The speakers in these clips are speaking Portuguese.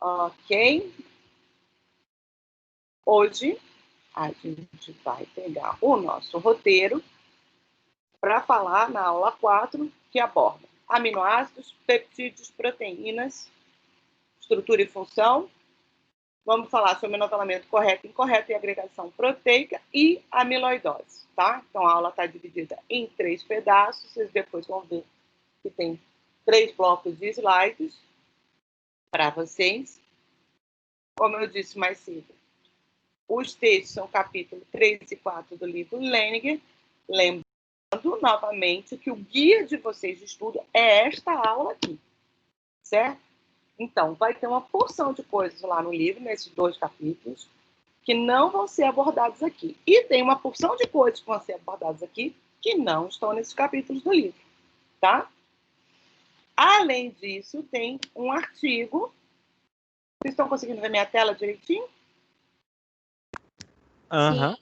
Ok? Hoje, a gente vai pegar o nosso roteiro para falar na aula 4, que aborda aminoácidos, peptídeos, proteínas, estrutura e função. Vamos falar sobre anivelamento correto e incorreto e agregação proteica e amiloidose, tá? Então, a aula está dividida em 3 pedaços. Vocês depois vão ver que tem 3 blocos de slides para vocês. Como eu disse mais cedo, os textos são capítulo 3 e 4 do livro Leniger. Lembrando novamente que o guia de vocês de estudo é esta aula aqui, certo? Então, vai ter uma porção de coisas lá no livro, nesses 2 capítulos, que não vão ser abordados aqui. E tem uma porção de coisas que vão ser abordadas aqui que não estão nesses capítulos do livro, tá? Além disso, tem um artigo. Vocês estão conseguindo ver minha tela direitinho? Aham.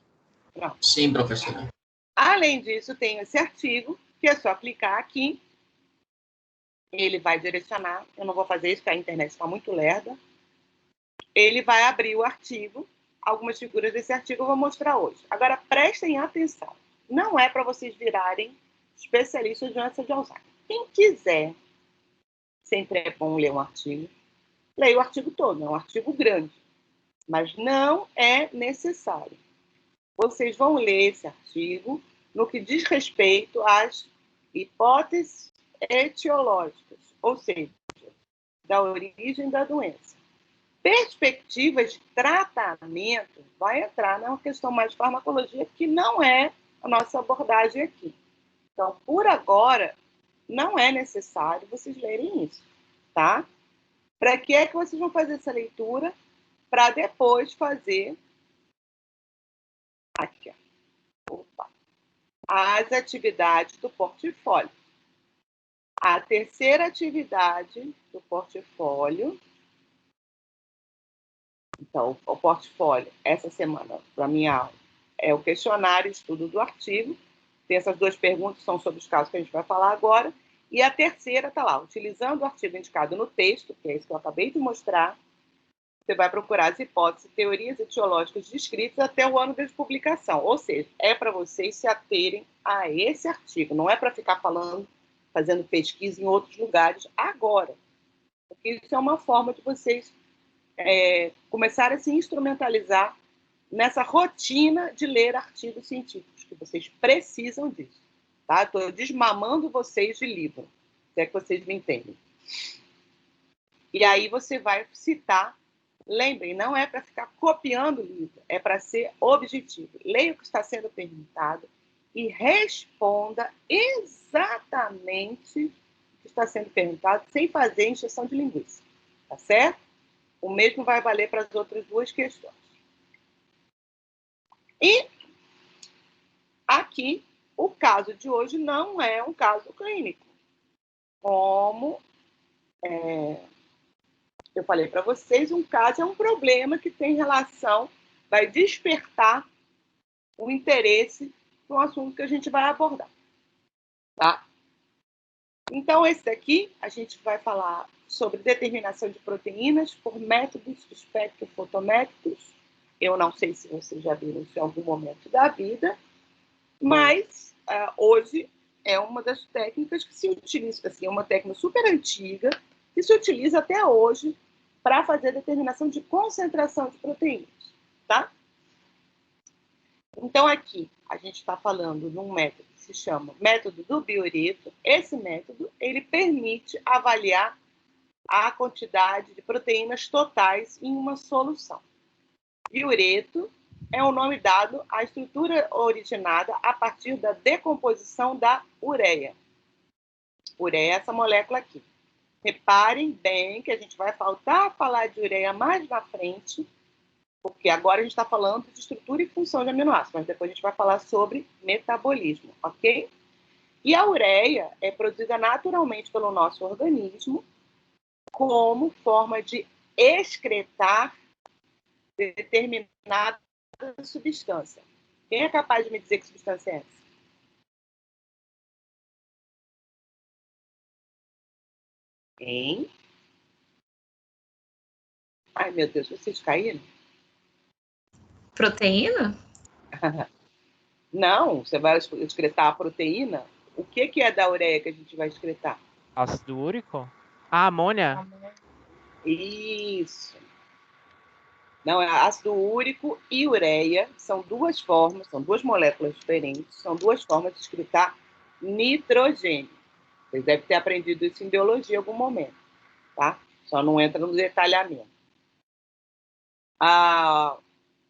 Sim, professora. Além disso, tem esse artigo, que é só clicar aqui. Ele vai direcionar. Eu não vou fazer isso, porque a internet está muito lerda. Ele vai abrir o artigo. Algumas figuras desse artigo eu vou mostrar hoje. Agora, prestem atenção. Não é para vocês virarem especialistas de doença de Alzheimer. Quem quiser, sempre é bom ler um artigo. Leia o artigo todo, é um artigo grande. Mas não é necessário. Vocês vão ler esse artigo no que diz respeito às hipóteses etiológicas, ou seja, da origem da doença. Perspectivas de tratamento vai entrar numa questão mais de farmacologia, que não é a nossa abordagem aqui. Então, por agora, não é necessário vocês lerem isso, tá? Para que é que vocês vão fazer essa leitura? Para depois fazer aqui, opa, as atividades do portfólio. A terceira atividade do portfólio. Então, o portfólio, essa semana, para a minha aula, é o questionário, estudo do artigo. Tem essas 2 perguntas que são sobre os casos que a gente vai falar agora. E a terceira está lá, utilizando o artigo indicado no texto, que é isso que eu acabei de mostrar. Você vai procurar as hipóteses e teorias etiológicas descritas até o ano de publicação. Ou seja, é para vocês se aterem a esse artigo. Não é para ficar falando, fazendo pesquisa em outros lugares agora. Porque isso é uma forma de vocês começarem a se instrumentalizar nessa rotina de ler artigos científicos, que vocês precisam disso. Tá? Estou desmamando vocês de livro, se é que vocês me entendem. E aí você vai citar. Lembrem, não é para ficar copiando o livro, é para ser objetivo. Leia o que está sendo perguntado e responda exatamente o que está sendo perguntado, sem fazer encheção de linguiça. Tá certo? O mesmo vai valer para as outras 2 questões. E aqui, o caso de hoje não é um caso clínico. Como eu falei para vocês, um caso é um problema que tem relação, vai despertar o interesse no assunto que a gente vai abordar. Tá? Então, esse daqui, a gente vai falar sobre determinação de proteínas por métodos espectrofotométricos. Eu não sei se vocês já viram isso em algum momento da vida, mas hoje é uma das técnicas que se utiliza, assim, é uma técnica super antiga, que se utiliza até hoje para fazer determinação de concentração de proteínas, tá? Então, aqui, a gente está falando de um método que se chama método do Biureto. Esse método, ele permite avaliar a quantidade de proteínas totais em uma solução. Biureto é o nome dado à estrutura originada a partir da decomposição da ureia. Ureia é essa molécula aqui. Reparem bem que a gente vai voltar a falar de ureia mais na frente, porque agora a gente está falando de estrutura e função de aminoácidos, mas depois a gente vai falar sobre metabolismo, ok? E a ureia é produzida naturalmente pelo nosso organismo como forma de excretar determinada substância. Quem é capaz de me dizer que substância é essa? Quem? Ai, meu Deus, vocês caíram? Proteína? Não, você vai excretar a proteína. O que é da ureia que a gente vai excretar? Ácido úrico? Ah, amônia? Isso. Não, é ácido úrico e ureia. São duas formas, são duas moléculas diferentes, são duas formas de excretar nitrogênio. Vocês devem ter aprendido isso em biologia em algum momento, tá? Só não entra no detalhamento.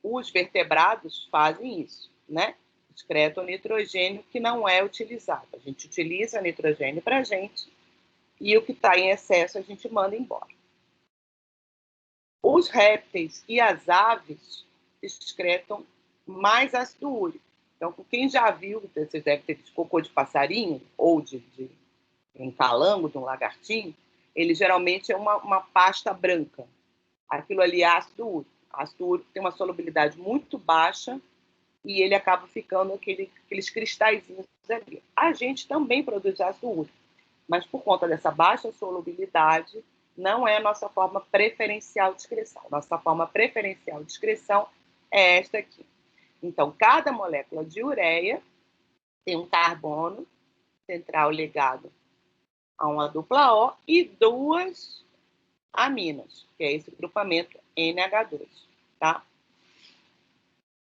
Os vertebrados fazem isso, né? Excretam nitrogênio que não é utilizado. A gente utiliza nitrogênio para a gente e o que está em excesso a gente manda embora. Os répteis e as aves excretam mais ácido úrico. Então, quem já viu, vocês devem ter visto cocô de passarinho ou de um calango, de um lagartinho, ele geralmente é uma pasta branca. Aquilo ali é ácido úrico. Ácido úrico tem uma solubilidade muito baixa e ele acaba ficando aqueles cristalzinhos ali. A gente também produz ácido úrico, mas por conta dessa baixa solubilidade, não é a nossa forma preferencial de excreção. Nossa forma preferencial de excreção é esta aqui. Então, cada molécula de ureia tem um carbono central ligado a uma dupla O e duas aminas, que é esse grupamento NH2, tá?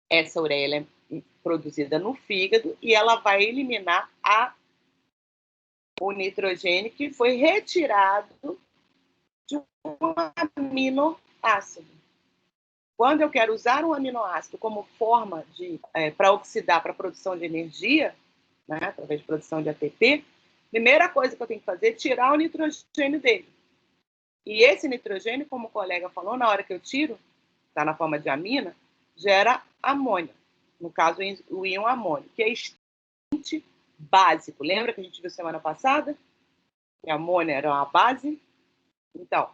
Essa ureia é produzida no fígado e ela vai eliminar o nitrogênio que foi retirado de um aminoácido. Quando eu quero usar um aminoácido como forma para oxidar para a produção de energia, né, através de produção de ATP, primeira coisa que eu tenho que fazer é tirar o nitrogênio dele. E esse nitrogênio, como o colega falou, na hora que eu tiro, está na forma de amina, gera amônia. No caso, o íon amônio, que é extremamente básico. Lembra que a gente viu semana passada? Que a amônia era uma base? Então,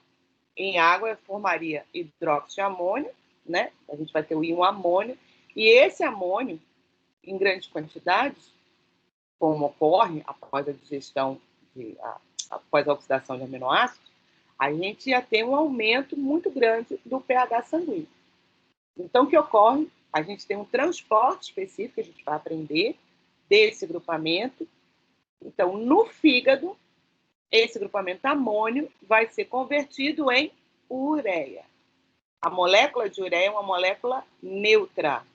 em água formaria hidróxido de amônio, né? A gente vai ter o íon amônio. E esse amônio, em grandes quantidades, como ocorre após a digestão, após a oxidação de aminoácidos, a gente ia ter um aumento muito grande do pH sanguíneo. Então, o que ocorre? A gente tem um transporte específico, que a gente vai aprender, desse grupamento. Então, no fígado, esse grupamento amônio vai ser convertido em ureia. A molécula de ureia é uma molécula neutra,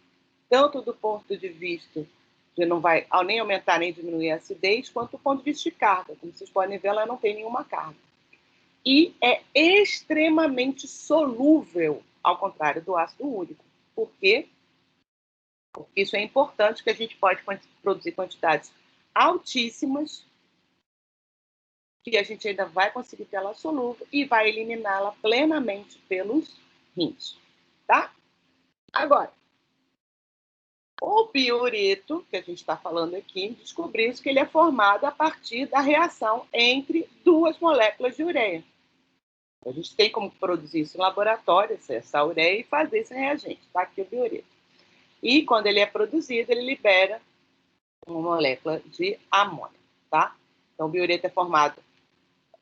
tanto do ponto de vista de não vai nem aumentar nem diminuir a acidez, quanto do ponto de vista de carga. Como vocês podem ver, ela não tem nenhuma carga. E é extremamente solúvel, ao contrário do ácido úrico. Por quê? Porque isso é importante, que a gente pode produzir quantidades altíssimas, que a gente ainda vai conseguir ter ela solúvel e vai eliminá-la plenamente pelos rins. Tá? Agora, o pirureto, que a gente está falando aqui, descobriu que ele é formado a partir da reação entre duas moléculas de ureia. A gente tem como produzir isso no laboratório, essa ureia, e fazer esse reagente. Tá aqui o pirureto. E quando ele é produzido, ele libera uma molécula de amônia. Tá? Então, o biureto é formado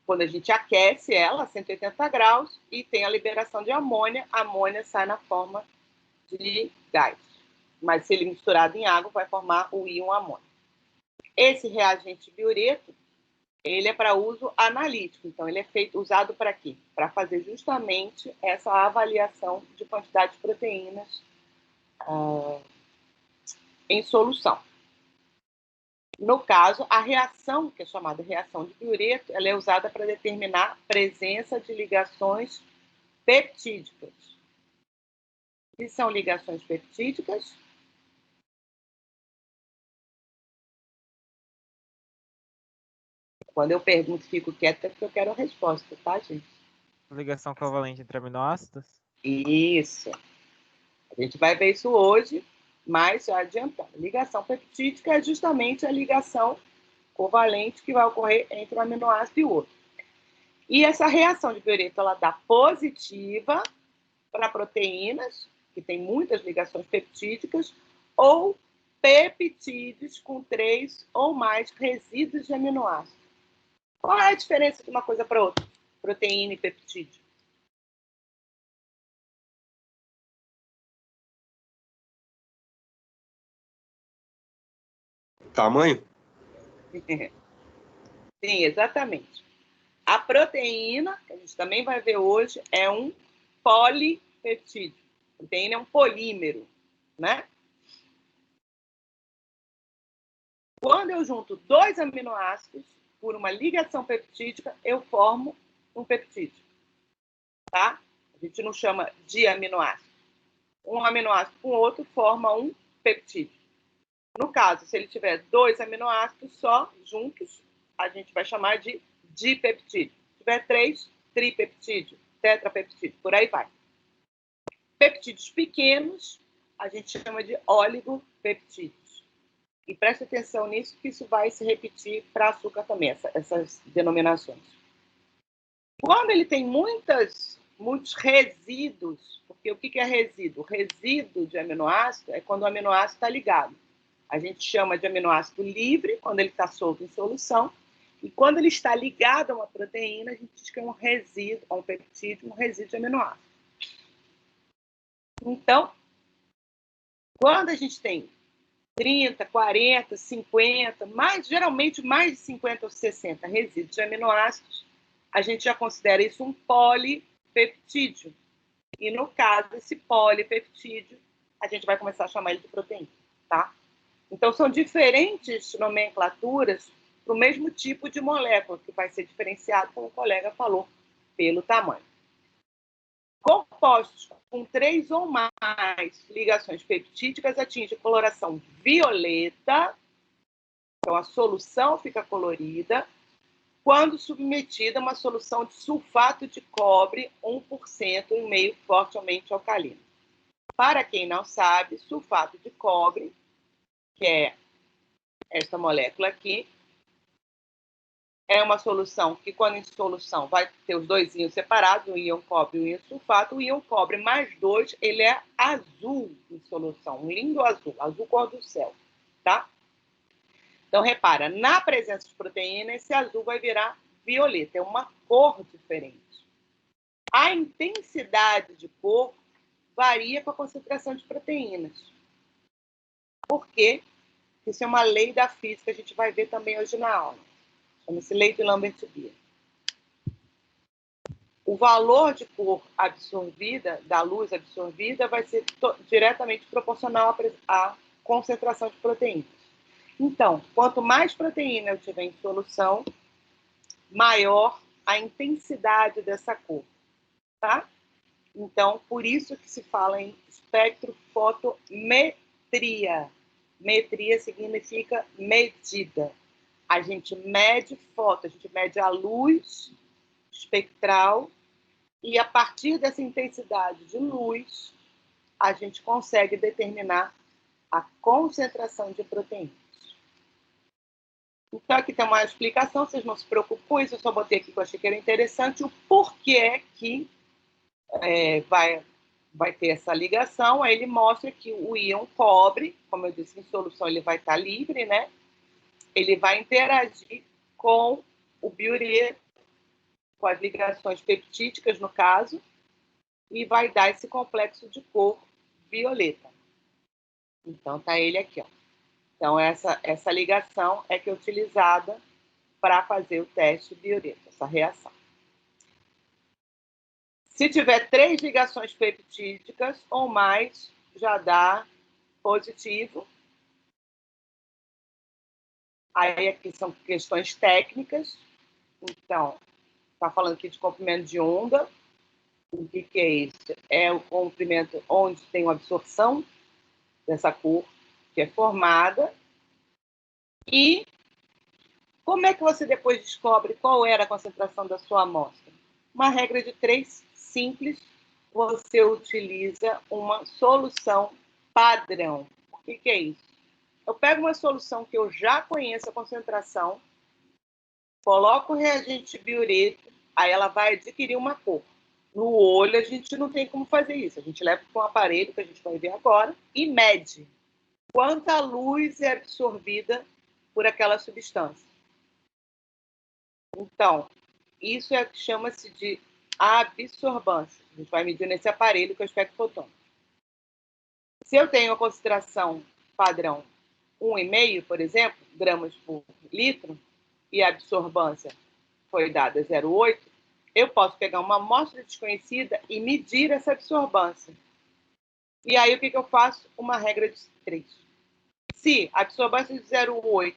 quando a gente aquece ela a 180 graus e tem a liberação de amônia. A amônia sai na forma de gás. Mas se ele misturado em água, vai formar o íon amônio. Esse reagente biureto, ele é para uso analítico. Então, ele é usado para quê? Para fazer justamente essa avaliação de quantidade de proteínas em solução. No caso, a reação, que é chamada reação de biureto, ela é usada para determinar a presença de ligações peptídicas. O que são ligações peptídicas? Quando eu pergunto, fico quieta, é porque eu quero a resposta, tá, gente? Ligação covalente entre aminoácidos? Isso. A gente vai ver isso hoje, mas já adiantando. Ligação peptídica é justamente a ligação covalente que vai ocorrer entre um aminoácido e o outro. E essa reação de biureto, ela dá positiva para proteínas, que tem muitas ligações peptídicas, ou peptídeos com 3 ou mais resíduos de aminoácido. Qual é a diferença de uma coisa para outra? Proteína e peptídeo. Tamanho? Sim, exatamente. A proteína, que a gente também vai ver hoje, é um polipeptídeo. A proteína é um polímero, né? Quando eu junto 2 aminoácidos por uma ligação peptídica, eu formo um peptídeo, tá? A gente não chama de aminoácido. Um aminoácido com outro forma um peptídeo. No caso, se ele tiver 2 aminoácidos só juntos, a gente vai chamar de dipeptídeo. Se tiver 3, tripeptídeo, tetrapeptídeo, por aí vai. Peptídeos pequenos, a gente chama de oligopeptídeos. E preste atenção nisso, que isso vai se repetir para açúcar também, essas denominações. Quando ele tem muitos resíduos, porque o que é resíduo? Resíduo de aminoácido é quando o aminoácido está ligado. A gente chama de aminoácido livre, quando ele está solto em solução, e quando ele está ligado a uma proteína, a gente diz que é um resíduo, um peptídeo, um resíduo de aminoácido. Então, quando a gente tem 30, 40, 50, geralmente mais de 50 ou 60 resíduos de aminoácidos, a gente já considera isso um polipeptídeo. E, no caso desse polipeptídeo, a gente vai começar a chamar ele de proteína, tá? Então, são diferentes nomenclaturas para o mesmo tipo de molécula, que vai ser diferenciado, como o colega falou, pelo tamanho. Compostos com 3 ou mais ligações peptídicas atingem coloração violeta, então a solução fica colorida, quando submetida a uma solução de sulfato de cobre 1% em meio fortemente alcalino. Para quem não sabe, sulfato de cobre, que é esta molécula aqui, é uma solução que, quando em solução, vai ter os dois íons separados, o íon cobre e o íon sulfato. O íon cobre mais 2, ele é azul em solução, um lindo azul, azul cor do céu, tá? Então, repara, na presença de proteína, esse azul vai virar violeta, é uma cor diferente. A intensidade de cor varia com a concentração de proteínas. Por quê? Isso é uma lei da física, a gente vai ver também hoje na aula. Chama-se lei de Lambert-Beer. O valor de cor absorvida, da luz absorvida, vai ser diretamente proporcional à concentração de proteínas. Então, quanto mais proteína eu tiver em solução, maior a intensidade dessa cor, tá? Então, por isso que se fala em espectrofotometria. Metria significa medida. A gente mede foto, a gente mede a luz espectral e, a partir dessa intensidade de luz, a gente consegue determinar a concentração de proteínas. Então, aqui tem uma explicação, vocês não se preocupem com isso, eu só botei aqui que eu achei que era interessante, o porquê que vai ter essa ligação. Aí ele mostra que o íon cobre, como eu disse, em solução ele vai estar livre, né? Ele vai interagir com o biureto, com as ligações peptídicas, no caso, e vai dar esse complexo de cor violeta. Então, tá ele aqui, ó. Então, essa ligação é que é utilizada para fazer o teste biureto, essa reação. Se tiver 3 ligações peptídicas ou mais, já dá positivo. Aí aqui são questões técnicas. Então, está falando aqui de comprimento de onda. O que é isso? É o comprimento onde tem uma absorção dessa cor que é formada. E como é que você depois descobre qual era a concentração da sua amostra? Uma regra de 3 simples. Você utiliza uma solução padrão. O que é isso? Eu pego uma solução que eu já conheço a concentração, coloco o reagente biureto, aí ela vai adquirir uma cor. No olho, a gente não tem como fazer isso. A gente leva para um aparelho, que a gente vai ver agora, e mede quanta luz é absorvida por aquela substância. Então, isso chama-se de absorbância. A gente vai medir nesse aparelho, que é o espectrofotômetro. Se eu tenho a concentração padrão 1,5, por exemplo, gramas por litro, e a absorbância foi dada 0,8, eu posso pegar uma amostra desconhecida e medir essa absorbância. E aí, o que eu faço? Uma regra de 3. Se a absorbância de 0,8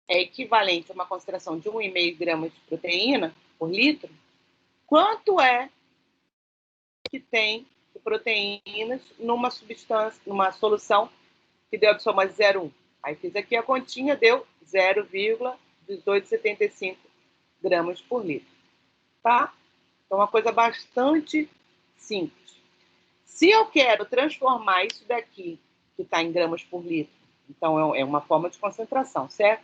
é equivalente a uma concentração de 1,5 gramas de proteína por litro, quanto é que tem de proteínas numa substância, numa solução que deu absorvância de 0,1? Aí fiz aqui a continha, deu 0,1875 gramas por litro. Tá? Então, uma coisa bastante simples. Se eu quero transformar isso daqui, que está em gramas por litro, então é uma forma de concentração, certo?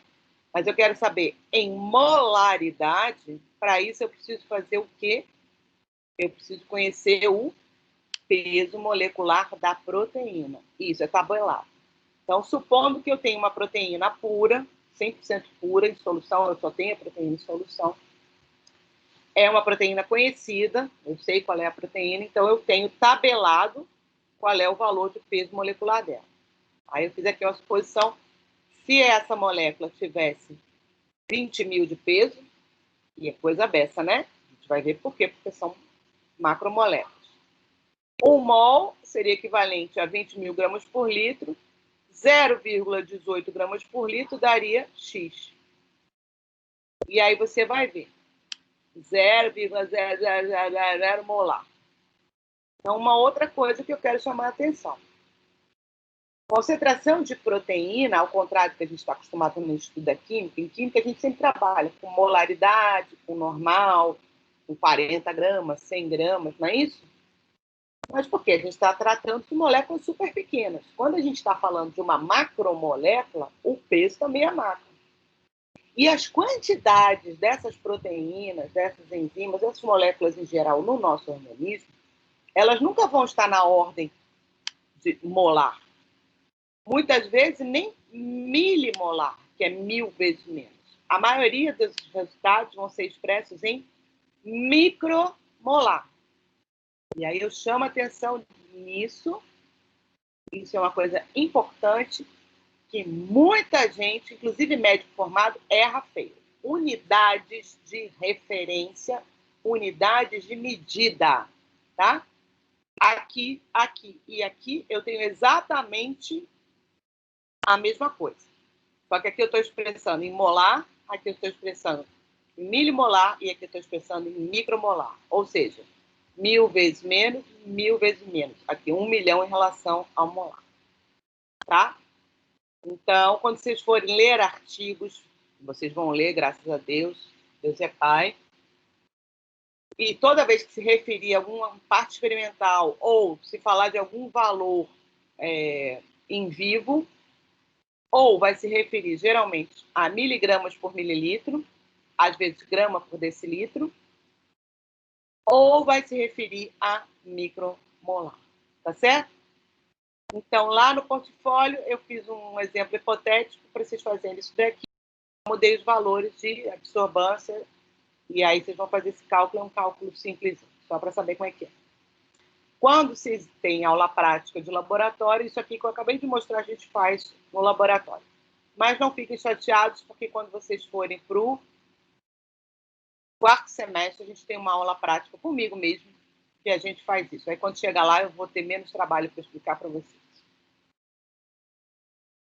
Mas eu quero saber em molaridade, para isso eu preciso fazer o quê? Eu preciso conhecer o peso molecular da proteína. Isso é tabelado. Então, supondo que eu tenho uma proteína pura, 100% pura, em solução, eu só tenho a proteína em solução, é uma proteína conhecida, eu sei qual é a proteína, então eu tenho tabelado qual é o valor de peso molecular dela. Aí eu fiz aqui uma suposição, se essa molécula tivesse 20 mil de peso, e é coisa beça, né? A gente vai ver por quê, porque são macromoléculas. 1 mol seria equivalente a 20 mil gramas por litro, 0,18 gramas por litro daria X. E aí você vai ver. 0,0000 molar. Então, uma outra coisa que eu quero chamar a atenção. Concentração de proteína, ao contrário do que a gente está acostumado no estudo da química, em química a gente sempre trabalha com molaridade, com normal, com 40 gramas, 100 gramas, não é isso? Mas por quê? A gente está tratando de moléculas super pequenas. Quando a gente está falando de uma macromolécula, o peso também é macro. E as quantidades dessas proteínas, dessas enzimas, dessas moléculas em geral no nosso organismo, elas nunca vão estar na ordem de molar. Muitas vezes nem milimolar, que é 1000 vezes menos. A maioria dos resultados vão ser expressos em micromolar. E aí eu chamo a atenção nisso. Isso é uma coisa importante que muita gente, inclusive médico formado, erra feio. Unidades de referência, unidades de medida, tá? Aqui, aqui e aqui eu tenho exatamente a mesma coisa. Só que aqui eu estou expressando em molar, aqui eu estou expressando em milimolar e aqui eu estou expressando em micromolar. Ou seja, 1000 vezes menos, 1000 vezes menos. Aqui 1 milhão em relação ao molar. Tá? Então, quando vocês forem ler artigos, vocês vão ler, graças a Deus, Deus é Pai, e toda vez que se referir a alguma parte experimental ou se falar de algum valor em vivo, ou vai se referir geralmente a miligramas por mililitro, às vezes grama por decilitro, ou vai se referir a micromolar, tá certo? Então, lá no portfólio, eu fiz um exemplo hipotético para vocês fazerem isso daqui. Mudei os valores de absorbância, e aí vocês vão fazer esse cálculo, é um cálculo simples, só para saber como é que é. Quando vocês têm aula prática de laboratório, isso aqui que eu acabei de mostrar, a gente faz no laboratório. Mas não fiquem chateados, porque quando vocês forem para o 4º semestre, a gente tem uma aula prática comigo mesmo, que a gente faz isso. Aí, quando chegar lá, eu vou ter menos trabalho para explicar para vocês.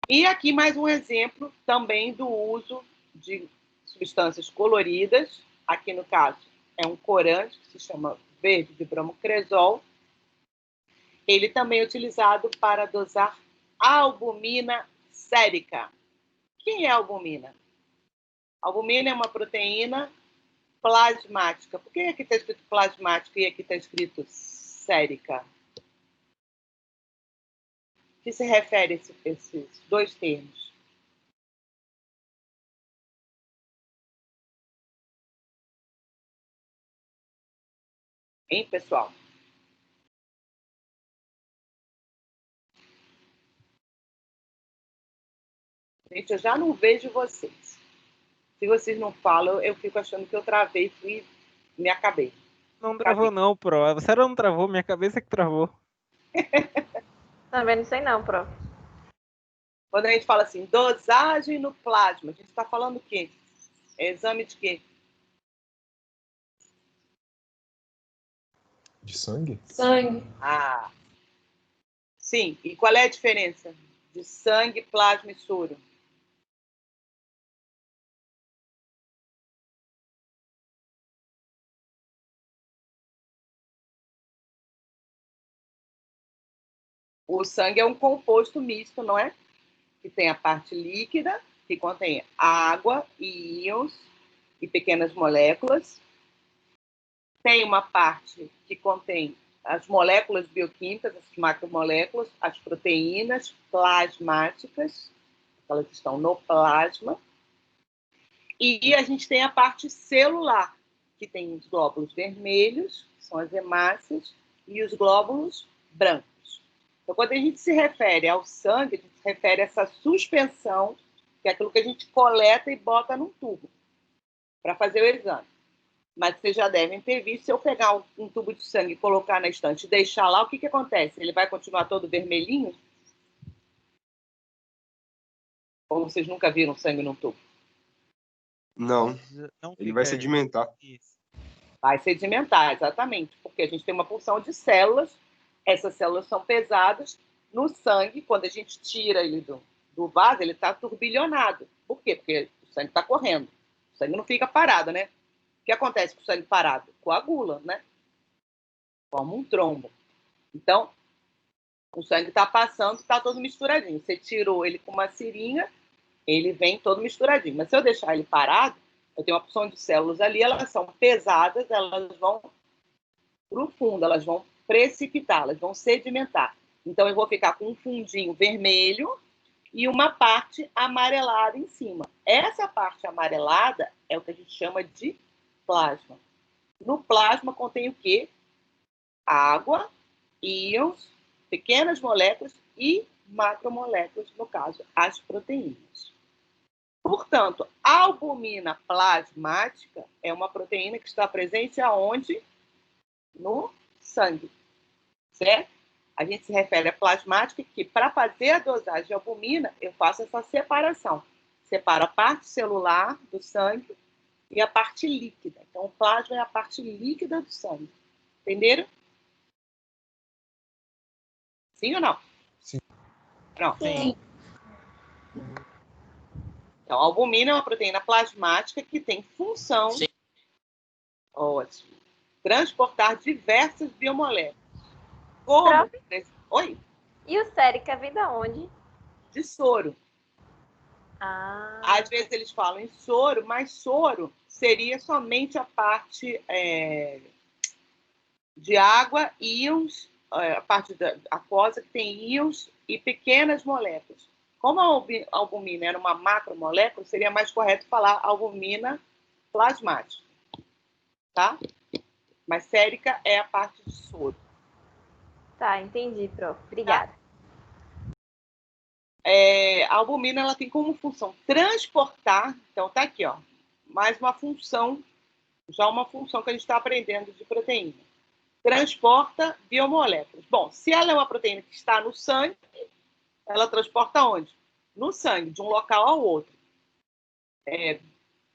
E aqui mais um exemplo também do uso de substâncias coloridas. Aqui, no caso, é um corante, que se chama verde de bromocresol. Ele também é utilizado para dosar albumina sérica. Quem é a albumina? A albumina é uma proteína plasmática. Por que aqui está escrito plasmática e aqui está escrito sérica? O que se refere a esses dois termos? Hein, pessoal? Gente, eu já não vejo vocês. Se vocês não falam, eu fico achando que eu travei e me acabei. Não travou não, Pro. Você não travou, minha cabeça que travou. Também não sei não, Pro. Quando a gente fala assim, dosagem no plasma, a gente está falando o quê? É exame de quê? De sangue? Sangue. Ah, sim. E qual é a diferença de sangue, plasma e soro? O sangue é um composto misto, não é? Que tem a parte líquida, que contém água e íons e pequenas moléculas. Tem uma parte que contém as moléculas bioquímicas, as macromoléculas, as proteínas plasmáticas, elas estão no plasma. E a gente tem a parte celular, que tem os glóbulos vermelhos, que são as hemácias, e os glóbulos brancos. Então, quando a gente se refere ao sangue, a gente se refere a essa suspensão, que é aquilo que a gente coleta e bota num tubo para fazer o exame. Mas vocês já devem ter visto, se eu pegar um tubo de sangue e colocar na estante e deixar lá, o que acontece? Ele vai continuar todo vermelhinho? Ou vocês nunca viram sangue num tubo? Não, Não ele fica vai sedimentar. Isso. Vai sedimentar, exatamente, porque a gente tem uma porção de células, essas células são pesadas no sangue, quando a gente tira ele do vaso, ele está turbilhonado. Por quê? Porque o sangue está correndo. O sangue não fica parado, né? O que acontece com o sangue parado? Coagula, né? Forma um trombo. Então, o sangue está passando, está todo misturadinho. Você tirou ele com uma seringa, ele vem todo misturadinho. Mas se eu deixar ele parado, eu tenho uma porção de células ali, elas são pesadas, elas vão para o fundo, elas vão precipitar, elas vão sedimentar. Então, eu vou ficar com um fundinho vermelho e uma parte amarelada em cima. Essa parte amarelada é o que a gente chama de plasma. No plasma contém o quê? Água, íons, pequenas moléculas e macromoléculas, no caso, as proteínas. Portanto, a albumina plasmática é uma proteína que está presente aonde? No sangue, certo? A gente se refere à plasmática que, para fazer a dosagem de albumina, eu faço essa separação. Separo a parte celular do sangue e a parte líquida. Então, o plasma é a parte líquida do sangue. Entenderam? Sim ou não? Sim. Pronto. Sim. Então, a albumina é uma proteína plasmática que tem função, Sim. ótimo, transportar diversas biomoléculas. Como? Oi? E o sérica vem da onde? De soro. Ah. Às vezes eles falam em soro, mas soro seria somente a parte de água, íons, a parte da aquosa que tem íons e pequenas moléculas. Como a albumina era uma macromolécula, seria mais correto falar albumina plasmática, tá? Mas sérica é a parte de soro. Tá, entendi, prof. Obrigada. A albumina ela tem como função transportar, então tá aqui, ó, mais uma função, já uma função que a gente está aprendendo de proteína. Transporta biomoléculas. Bom, se ela é uma proteína que está no sangue, ela transporta onde? No sangue, de um local ao outro.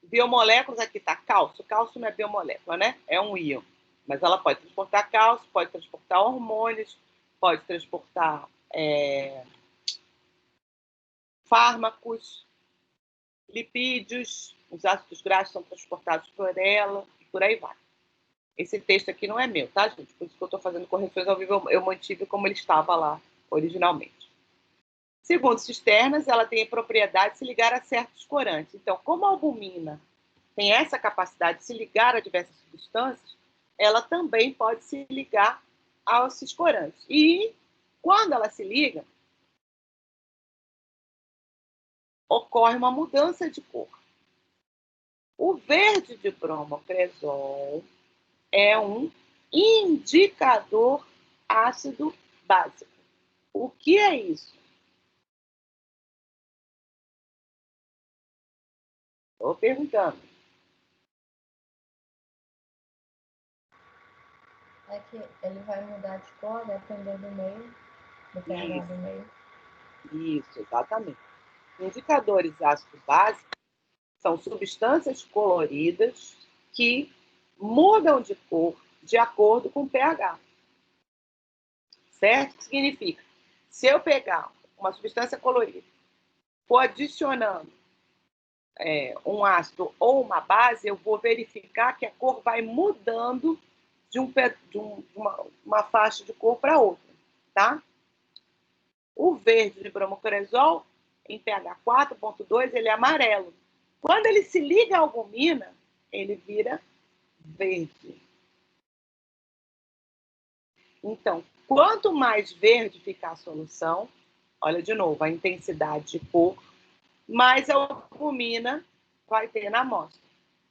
Biomoléculas, aqui está cálcio. Cálcio não é biomolécula, né? É um íon. Mas ela pode transportar cálcio, pode transportar hormônios, pode transportar fármacos, lipídios, os ácidos graxos são transportados por ela, e por aí vai. Esse texto aqui não é meu, tá, gente? Por isso que eu estou fazendo correções ao vivo, eu mantive como ele estava lá originalmente. Segundo cisternas, ela tem a propriedade de se ligar a certos corantes. Então, como a albumina tem essa capacidade de se ligar a diversas substâncias, ela também pode se ligar a esses corantes. E, quando ela se liga, ocorre uma mudança de cor. O verde de bromocresol é um indicador ácido básico. O que é isso? Estou perguntando. É que ele vai mudar de cor dependendo do meio, do pH do meio. Isso, exatamente. Indicadores ácido-base são substâncias coloridas que mudam de cor de acordo com o pH. Certo? O que significa? Se eu pegar uma substância colorida, for adicionando um ácido ou uma base, eu vou verificar que a cor vai mudando de uma faixa de cor para outra, tá? O verde de bromocresol, em pH 4.2, ele é amarelo. Quando ele se liga à albumina, ele vira verde. Então, quanto mais verde ficar a solução, olha de novo, a intensidade de cor, mais a albumina vai ter na amostra.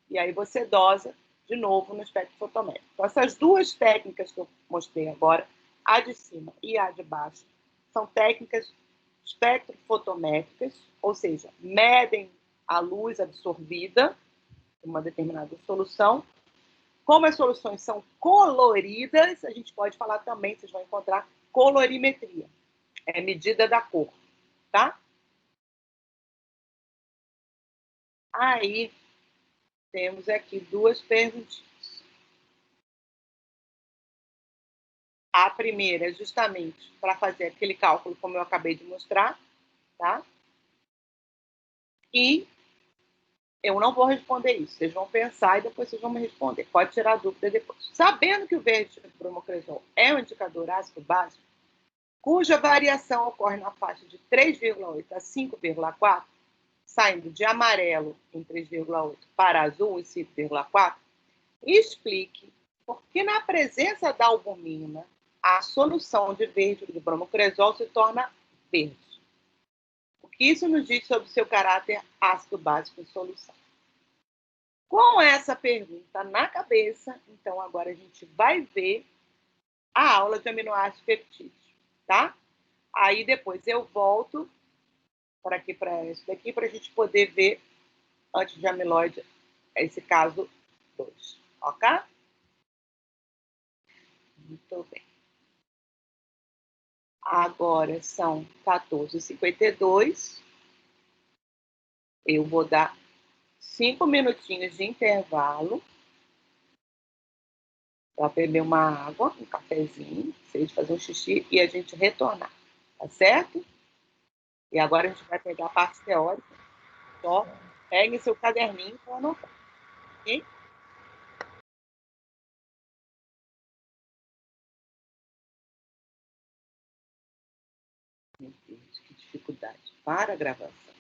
E aí você dosa de novo no espectro fotométrico. Então, essas duas técnicas que eu mostrei agora, a de cima e a de baixo, são técnicas espectrofotométricas, ou seja, medem a luz absorvida em uma determinada solução. Como as soluções são coloridas, a gente pode falar também, vocês vão encontrar colorimetria. É medida da cor, tá? Aí, temos aqui duas perguntinhas. A primeira é justamente para fazer aquele cálculo, como eu acabei de mostrar, tá? E eu não vou responder isso. Vocês vão pensar e depois vocês vão me responder. Pode tirar dúvida depois. Sabendo que o verde bromocresol é um indicador ácido básico, cuja variação ocorre na faixa de 3,8 a 5,4, saindo de amarelo em 3,8 para azul em 5,4, explique por que na presença da albumina a solução de verde do bromocresol se torna verde. O que isso nos diz sobre o seu caráter ácido básico em solução? Com essa pergunta na cabeça, então agora a gente vai ver a aula de aminoácidos peptídeos, tá? Aí depois eu volto para isso daqui, para a gente poder ver, antes de amiloide, esse caso 2, ok? Muito bem. Agora são 14h52. Eu vou dar 5 minutinhos de intervalo para beber uma água, um cafezinho, fazer um xixi e a gente retornar, tá certo? E agora a gente vai pegar a parte teórica. Só pegue seu caderninho para anotar, ok? Meu Deus, que dificuldade. Para a gravação.